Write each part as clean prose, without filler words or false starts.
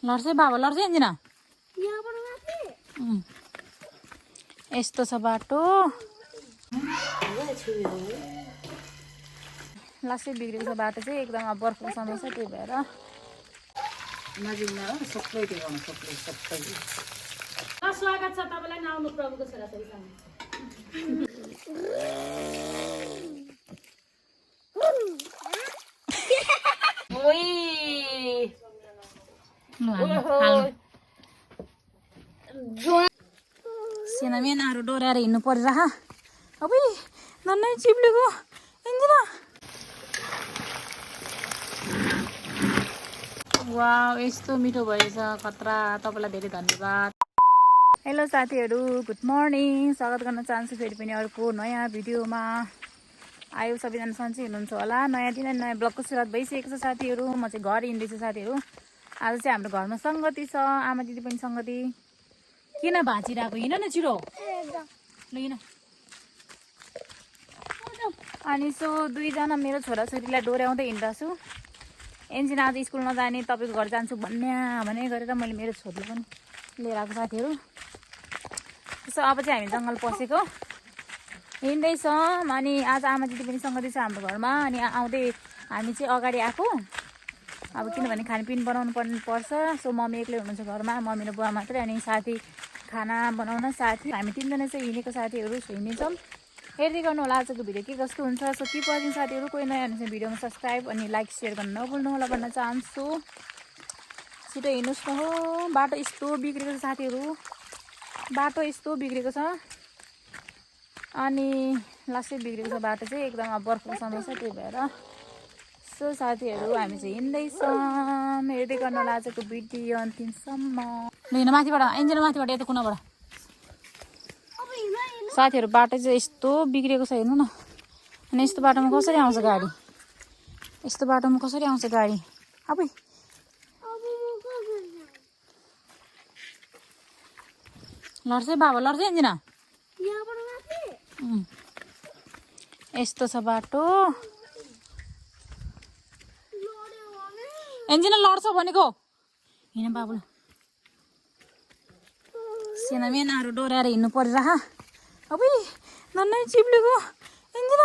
लड्छ बाबा लड्छ अन्जिना यस्तो छ बाटो लासै बिग्रेको छ बाटो चाहिँ एकदम अब बर्खाको समय छ त्यही भएर नजिकमा सबै देखाउनु सबै स्वागत छ तपाईँलाई आउनु प्रभुको छोराछोरीसँग सेनामेनाहरू डोर्याएर हिँड्नु परिरह अब नन्नै चिप्लेको इन्जिना वाउ यस्तो मिठो भएछ खतरा तपाईँलाई धेरै धन्यवाद हेलो साथीहरू गुड मर्निङ स्वागत गर्न चाहन्छु फेरि पनि अर्को नयाँ भिडियोमा आयो सबैजना सन्चै हुनुहुन्छ होला नयाँ दिन नयाँ ब्लगको सुरुवात भइसकेको छ साथीहरू म चाहिँ घर हिँड्दैछु साथीहरू आज चाहिँ हाम्रो घरमा सङ्गति छ आमा दिदी पनि सङ्गति किन भाँचिरहेको हिँड न छिटो ल हिँड अनि सो दुईजना मेरो छोराछोरीलाई डोर्याउँदै हिँड्दैछु एन्जिन आज स्कुल नजाने तपाईँको घर जान्छु भन्ने गरेर मैले मेरो छोरीलाई पनि लिएर आएको साथीहरू त्यसो अब चाहिँ हामी जङ्गल पसेको हिँड्दैछौँ अनि आज आमा दिदी पनि सङ्गति छ हाम्रो घरमा अनि आउँदै हामी चाहिँ अगाडि आएको अब किनभने खानपिन बनाउनु पर्छ सो मम्मी एक्लै हुनुहुन्छ घरमा मम्मी र बुवा मात्रै अनि साथी खाना बनाउन साथी हामी तिनजना चाहिँ हिँडेको साथीहरू हिँड्नेछौँ हेर्दै गर्नु होला आजको भिडियो के कस्तो हुन्छ सो के पर्ने साथीहरू कोही नयाँ हुनुहुन्छ भिडियोमा सब्सक्राइब अनि लाइक सेयर गर्न नभुल्नु होला भन्न चाहन्छु छिटो हिँड्नुहोस् न हो बाटो यस्तो बिग्रेको छ साथीहरू बाटो यस्तो बिग्रेको छ अनि लासै बिग्रेको छ बाटो चाहिँ एकदम अब बर्खाको समय छ त्यही भएर सो साथीहरू हामी चाहिँ हिँड्दैछौँ हेर्दै गर्नु होला आजको भिडियो अन्तिमसम्म लिनु माथिबाट इन्जिन माथिबाट यता कुनाबाट साथीहरू बाटो चाहिँ यस्तो बिग्रेको छ हेर्नु न अनि यस्तो बाटोमा कसरी आउँछ गाडी यस्तो बाटोमा कसरी आउँछ गाडी अब लड्छ बाबा लड्छ इन्जिना यस्तो छ बाटो इन्जिन लड्छ भनेको हिँड बाबु सेनामेनाहरू डोर्याएर हिँड्नु परिरह अब नन्नै चिप्लेको इन्जिन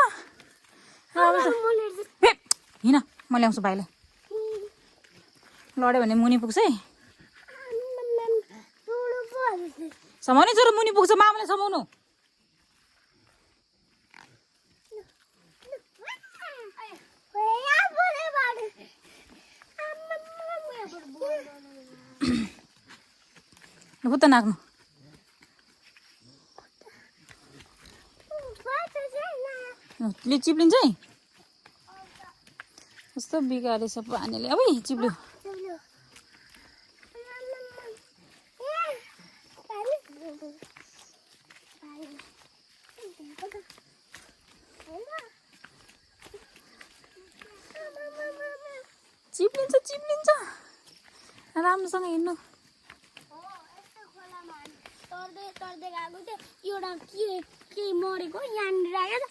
हिँड म ल्याउँछु भाइलाई लड्यो भने मुनि पुग्छ है समाउने छोरो मुनि पुग्छ मामाले समाउनु खुट्टा नाक्नु ले चिप्लिन्छ है कस्तो बिगारेछ पानीले अब चिप्ल्यो चिप्लिन्छ राम्रोसँग हिँड्नु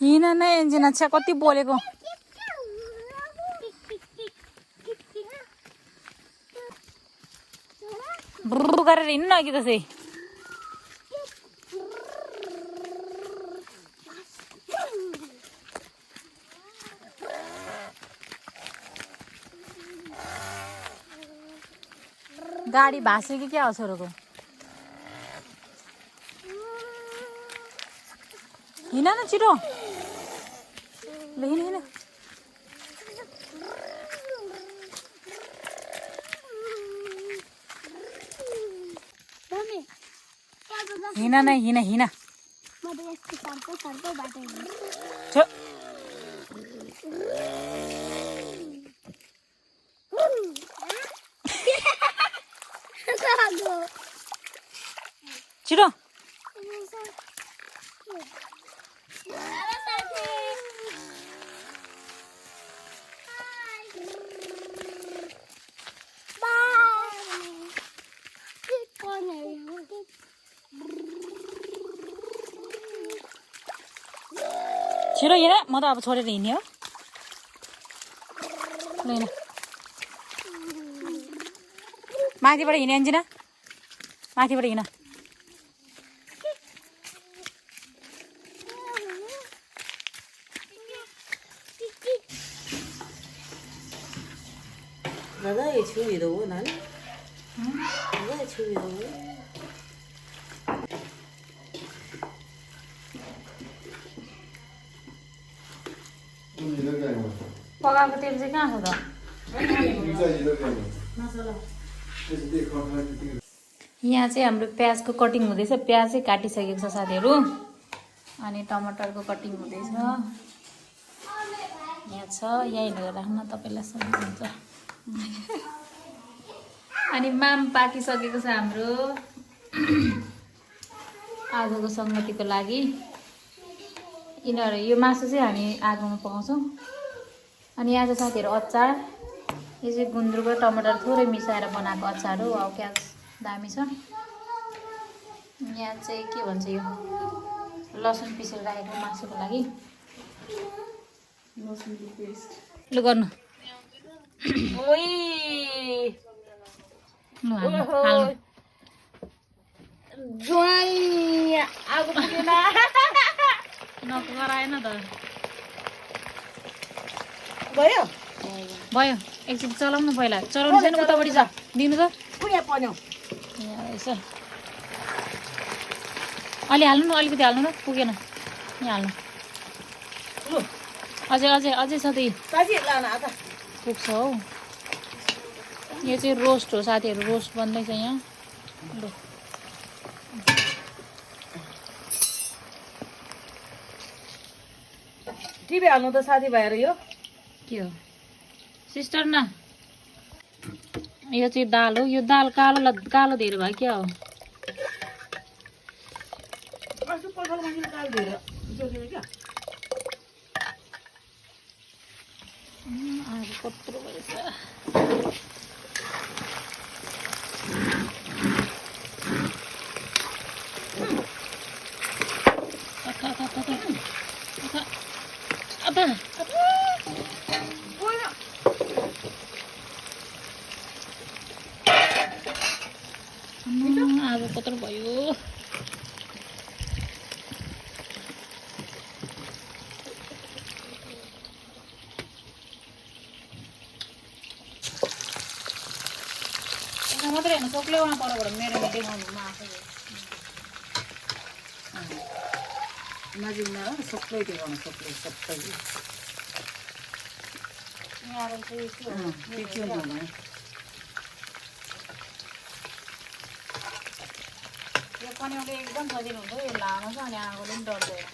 हिँड नै इन्जिन छ कति बोलेको ब्रुर गरेर हिँड्नु न अघि त्यसै गाडी भाँस्यो कि क्या हो छोरोको हिँड न छिटो ल हिँड हिँड छिटो छिटो हिँड म त अब छोडेर हिँड्ने हो ल हिँड माथिबाट हिँड्ने अन्जिना माथिबाट हिँड दादा ये छुई दो ना दादा ये छुई दो पकाएको तेल चाहिँ कहाँ छ त यहाँ चाहिँ हाम्रो प्याजको कटिङ हुँदैछ प्याज चाहिँ काटिसकेको छ साथीहरू अनि टमाटरको कटिङ हुँदैछ यहाँ छ यहीँ लगेर राख्न तपाईँलाई सम्झिन्छ अनि माम पाकिसकेको छ हाम्रो आगोको सङ्गतिको लागि यिनीहरू यो मासु चाहिँ हामी आगोमा पकाउँछौँ अनि यहाँ चाहिँ साथीहरू अचार यो चाहिँ गुन्द्रुक र टमाटर थोरै मिसाएर बनाएको अचार हो अब क्या दामी छ यहाँ चाहिँ के भन्छ यो लसुन पिसेर राखेको मासुको लागि लसुनको पेस्ट लु गर्नु ओइ लु हाल्नु आगो पुगेन नगराएन त भयो भयो एकचोटि चलाउनु पहिला चलाउनु छैन उतापट्टि छ दिनु त पुग्यो पर्यो यसो अलि हाल्नु न अलिकति हाल्नु न पुगेन यहाँ हाल्नु अझै अझै अझै छ त्यही पुग्छ हौ यो चाहिँ रोस्ट हो साथीहरू रोस्ट बन्दैछ यहाँ लु टिभी हाल्नु त साथीभाइहरू यो के हो सिस्टर न यो चाहिँ दाल हो यो दाल कालो कालो धेरै भयो क्या हो कत्रो भएछ आगो कत्रो भयो मात्रै हेर्नु सक्लै उहाँ परबाट मेरो देखाउनु नजिकमा सबै देखाउनु सबै सबै यो पन्याउले एकदम सजिलो हुन्छ यो लामो छ अनि आगोले पनि डढ्दैन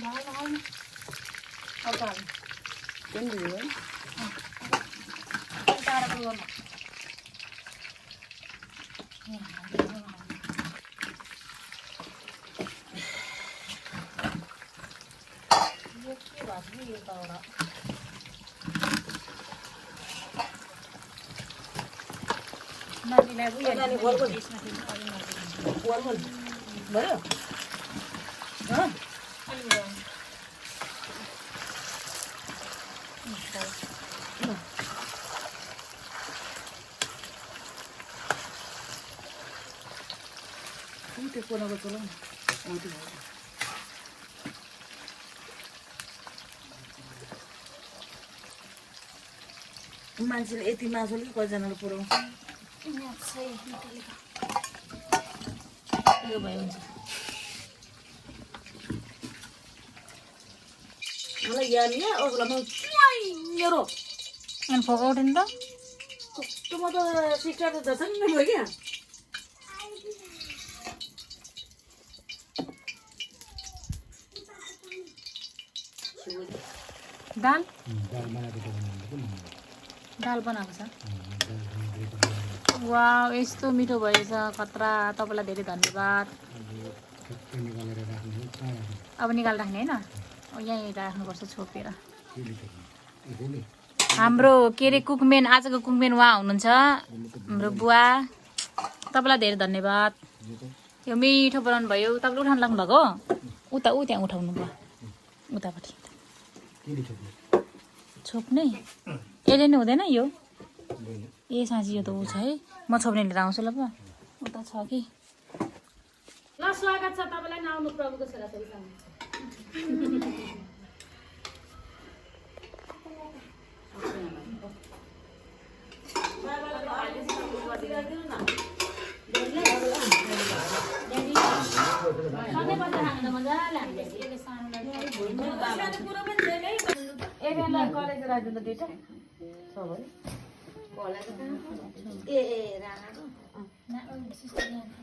अर्को हाल्नु टाढाको गर्नु यो के भएको यो त एउटा नदीलाई भयो त्यो कोनाको चलाउनु मान्छेले यति मासुले कतिजनाले पुऱ्याउँछ यो भयो हुन्छ मलाई याद नि अरूलाई मेरो अनि फोकाउनु नि त कस्तो म त सिस्टर त झन् भयो क्या दाल दाल बनाएको छ वाउ यस्तो मिठो भएछ खतरा तपाईँलाई धेरै धन्यवाद अब निकाल राख्ने होइन यहीँ राख्नुपर्छ छोपेर हाम्रो के अरे कुकमेन आजको कुकमेन उहाँ हुनुहुन्छ हाम्रो बुवा तपाईँलाई धेरै धन्यवाद यो मिठो बनाउनु भयो तपाईँले उठाउनु लाग्नु भएको उता त्यहाँ उठाउनु भयो उतापट्टि छोप्ने यसले नि हुँदैन यो ए साँच्ची यो त ऊ छ है म छोप्ने लिएर आउँछु ल पो उता छ कि ल स्वागत छ तपाईलाई नआउनु प्रभुको छोराछोरीसँग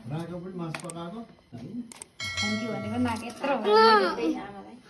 राको पनि मासु पकाएको भनेको नाक यत्रो आमालाई